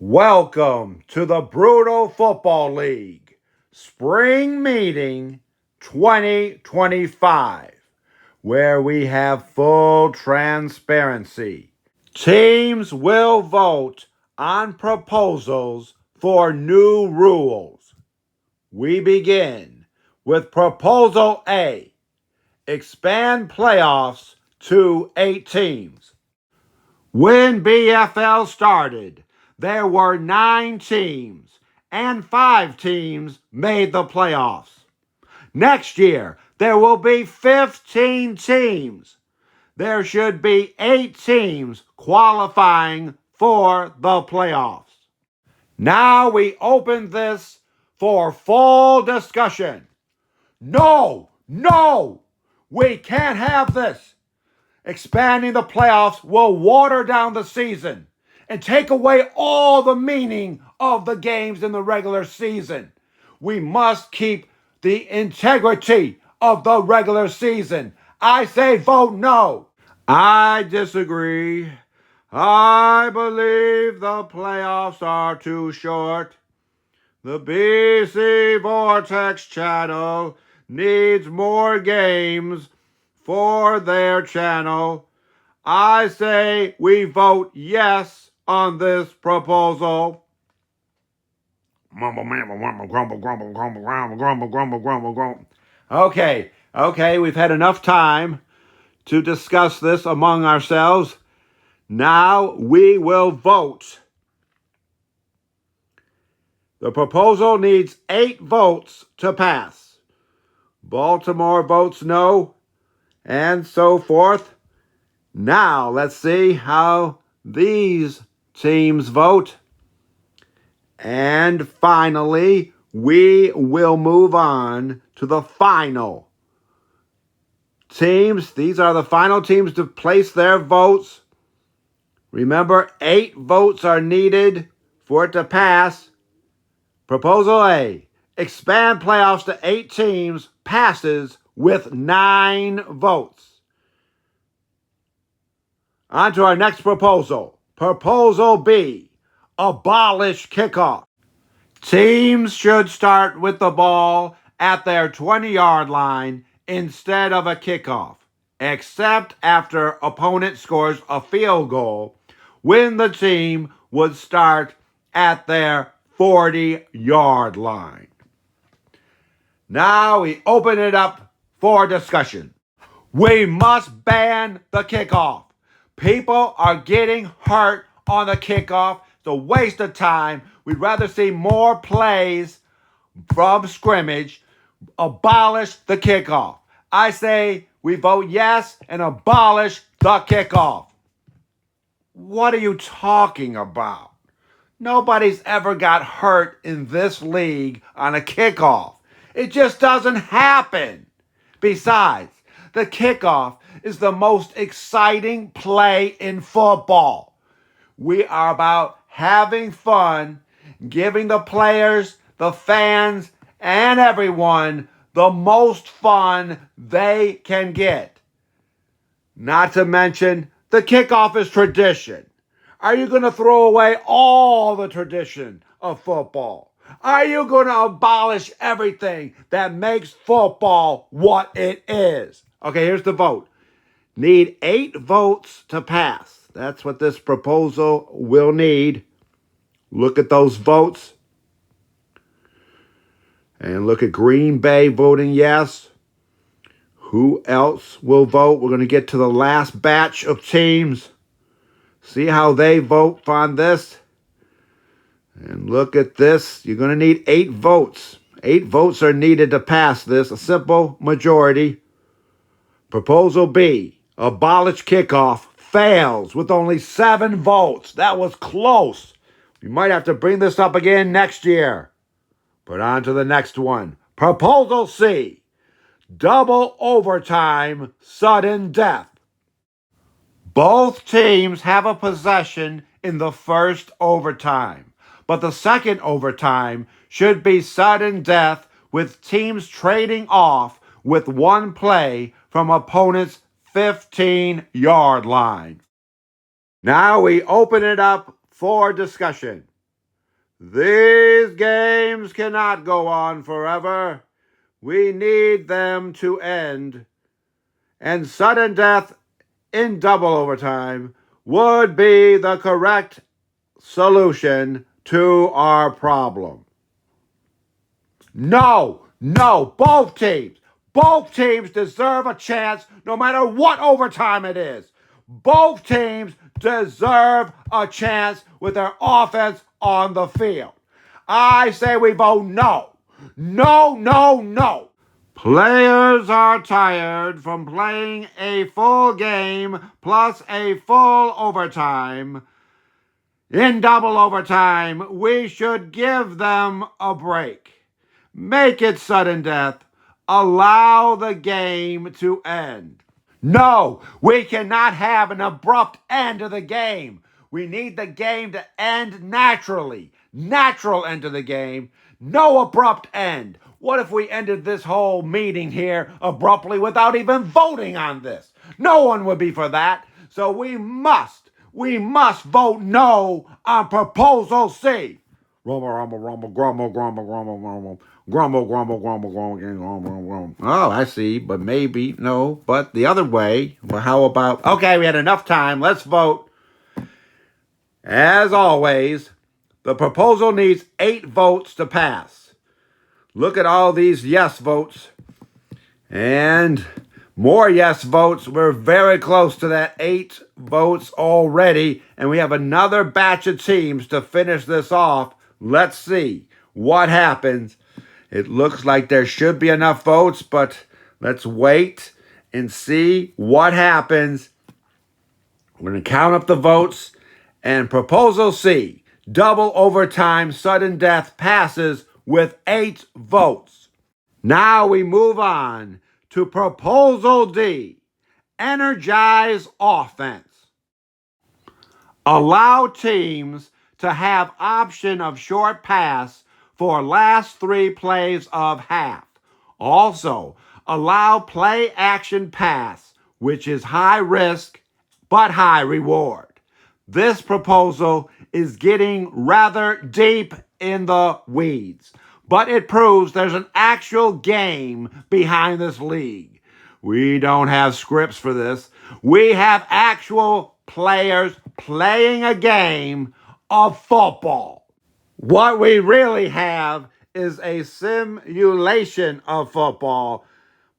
Welcome to the Brutal Football League Spring Meeting 2025, where we have full transparency. Teams will vote on proposals for new rules. We begin with Proposal A, expand playoffs to 8 teams. When BFL started, there were 9 teams, and 5 teams made the playoffs. Next year, there will be 15 teams. There should be 8 teams qualifying for the playoffs. Now we open this for full discussion. No, we can't have this. Expanding the playoffs will water down the season and take away all the meaning of the games in the regular season. We must keep the integrity of the regular season. I say vote no. I disagree. I believe the playoffs are too short. The BC Vortex channel needs more games for their channel. I say we vote yes on this proposal. Mumble, mamble, grumble, grumble, grumble, grumble, grumble, grumble, grumble, grumble, grumble. Okay, we've had enough time to discuss this among ourselves. Now we will vote. The proposal needs 8 votes to pass. Baltimore votes no, and so forth. Now, let's see how these teams vote. And finally, we will move on to the final teams. These are the final teams to place their votes. Remember, 8 votes are needed for it to pass. Proposal A, expand playoffs to 8 teams, passes with 9 votes. On to our next proposal. Proposal B, abolish kickoff. Teams should start with the ball at their 20-yard line instead of a kickoff, except after opponent scores a field goal, when the team would start at their 40-yard line. Now we open it up for discussion. We must ban the kickoff. People are getting hurt on the kickoff. It's a waste of time. We'd rather see more plays from scrimmage. Abolish the kickoff. I say we vote yes and abolish the kickoff. What are you talking about? Nobody's ever got hurt in this league on a kickoff. It just doesn't happen. Besides, the kickoff is the most exciting play in football. We are about having fun, giving the players, the fans, and everyone the most fun they can get. Not to mention, the kickoff is tradition. Are you going to throw away all the tradition of football? Are you going to abolish everything that makes football what it is? Okay, here's the vote. Need 8 votes to pass. That's what this proposal will need. Look at those votes. And look at Green Bay voting yes. Who else will vote? We're going to get to the last batch of teams. See how they vote on this. And look at this. You're going to need 8 votes. 8 votes are needed to pass this. A simple majority. Proposal B, abolish kickoff, fails with only 7 votes. That was close. We might have to bring this up again next year. But on to the next one. Proposal C, double overtime, sudden death. Both teams have a possession in the first overtime, but the second overtime should be sudden death with teams trading off with 1 play from opponent's 15-yard line. Now we open it up for discussion. These games cannot go on forever. We need them to end. And sudden death in double overtime would be the correct solution to our problem. No, both teams deserve a chance no matter what overtime it is. Both teams deserve a chance with their offense on the field. I say we vote no. No. Players are tired from playing a full game plus a full overtime. In double overtime, we should give them a break. Make it sudden death. Allow the game to end. No, we cannot have an abrupt end to the game. We need the game to end naturally. Natural end to the game. No abrupt end. What if we ended this whole meeting here abruptly without even voting on this? No one would be for that. So we must vote no on proposal C. Grumble. Oh, I see, but maybe, no, but the other way. Well, how about, okay, we had enough time. Let's vote. As always, the proposal needs 8 votes to pass. Look at all these yes votes. And more yes votes. We're very close to that 8 votes already. And we have another batch of teams to finish this off. Let's see what happens. It looks like there should be enough votes, but let's wait and see what happens. We're going to count up the votes. And proposal C, double overtime sudden death, passes with 8 votes. Now we move on to proposal D, energize offense. Allow teams to have option of short pass for last 3 plays of half. Also, allow play action pass, which is high risk but high reward. This proposal is getting rather deep in the weeds, but it proves there's an actual game behind this league. We don't have scripts for this. We have actual players playing a game of football. What we really have is a simulation of football,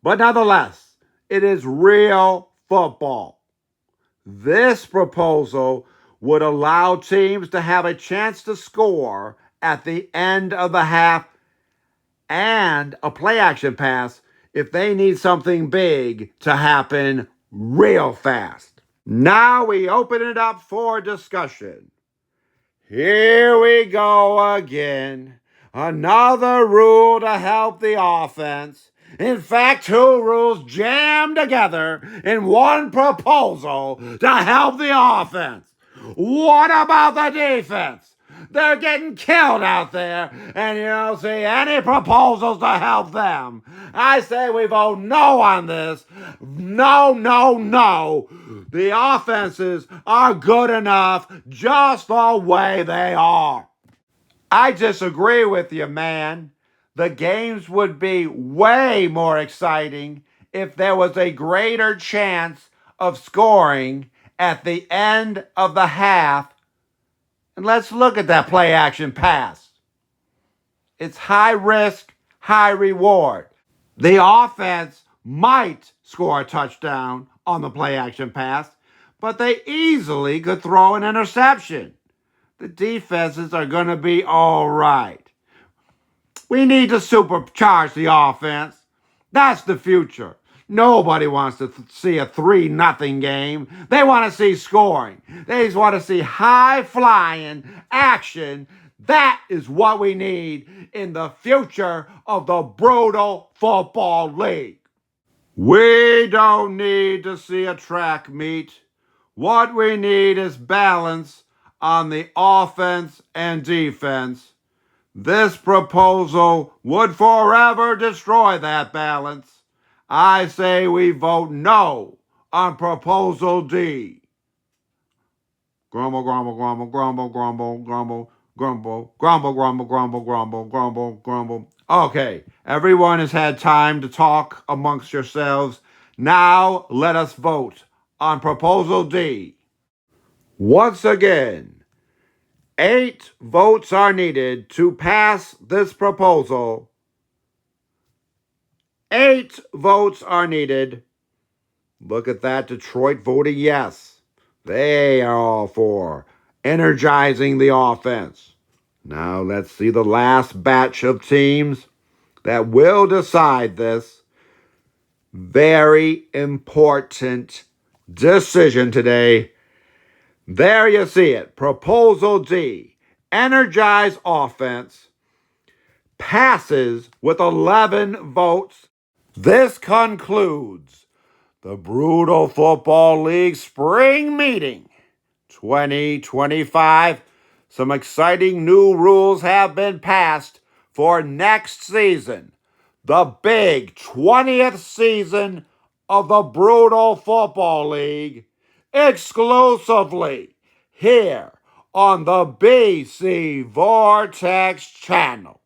but nonetheless, it is real football. This proposal would allow teams to have a chance to score at the end of the half and a play action pass if they need something big to happen real fast. Now we open it up for discussion. Here we go again. Another rule to help the offense. In fact, 2 rules jammed together in one proposal to help the offense. What about the defense? They're getting killed out there, and you don't see any proposals to help them. I say we vote no on this. No. The offenses are good enough just the way they are. I disagree with you, man. The games would be way more exciting if there was a greater chance of scoring at the end of the half. And let's look at that play action pass. It's high risk, high reward. The offense might score a touchdown on the play action pass, but they easily could throw an interception. The defenses are going to be all right. We need to supercharge the offense. That's the future. Nobody wants to see a 3-0 game. They want to see scoring. They just want to see high-flying action. That is what we need in the future of the brutal football league. We don't need to see a track meet. What we need is balance on the offense and defense. This proposal would forever destroy that balance. I say we vote no on proposal D. Grumble. Grumble, grumble, grumble, grumble, grumble, grumble, grumble. Okay, everyone has had time to talk amongst yourselves. Now let us vote on Proposal D. Once again, 8 votes are needed to pass this proposal. 8 votes are needed. Look at that, Detroit voting yes. They are all for energizing the offense. Now let's see the last batch of teams that will decide this very important decision today. There you see it. Proposal D, energize offense, passes with 11 votes. This concludes the Brutal Football League Spring Meeting 2025. Some exciting new rules have been passed for next season, the big 20th season of the Brutal Football League, exclusively here on the BC Vortex channel.